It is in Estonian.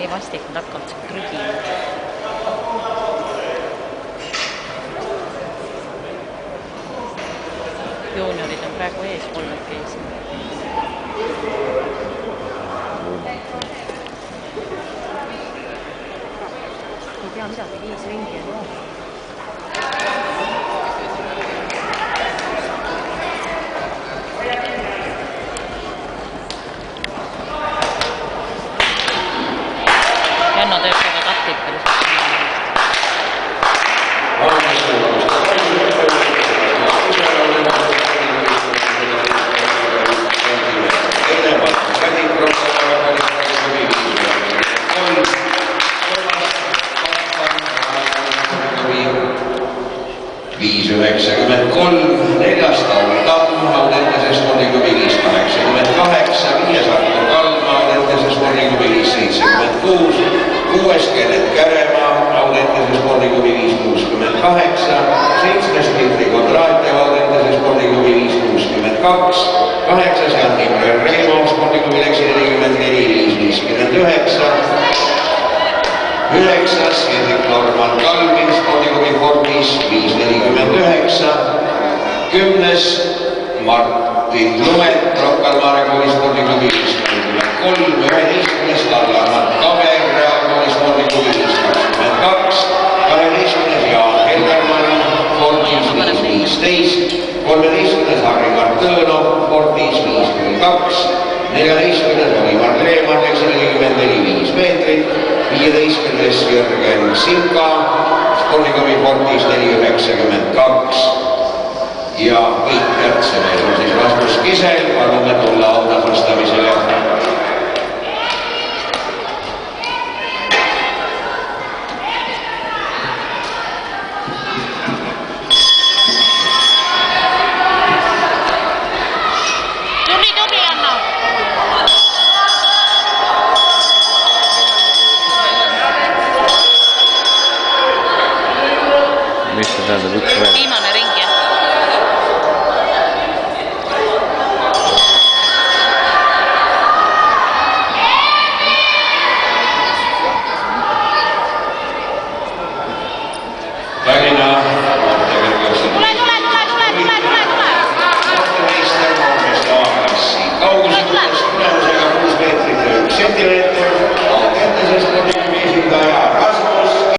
nii vastik, nad hakkavad siin trügima. Juuniorid on praegu ees, kolmekesi. Ei tea midagi, 5 ringi on joon. Janno teeb väga taktikaliselt. neljast Tauri Tamm, Audentese spordiklubi 588, viies Artur Kalma, Audentese spordiklubi 576, kuues Kennet Käremaa, Audentese spordiklubi 568, seitsmes Dmitri Kondratjev, Audentese spordiklubi 562, kaheksas Jan-Imre Reimo, spordiklubi Leksi 44, 559, üheksas Hendrik Norman Kalvin, spordiklubi Fortis 549, kümnes Martin Lumet, Rocca-al-Mare kooli spordiklubi 533, 11. Allan Kaber, Reaalkooli spordiklubi 522, 12. Jaan Heldermann, Fortis 515, 13. Harri Martõnov, Fortis 502, 14. Olimar Leemann, 44 meetrit, 15. Jürgen Simka, spordiklubi Fortis 492 ja võitjad, selles on siis Rasmus Kisel, palume tulla autahvastamisele. Mis see tähendab üks veel? Viimane ring, jah. Tallinna kaugusest tulemusega 6 meetrit ja 1 sentimeeter, Audentese spordiklubi esindaja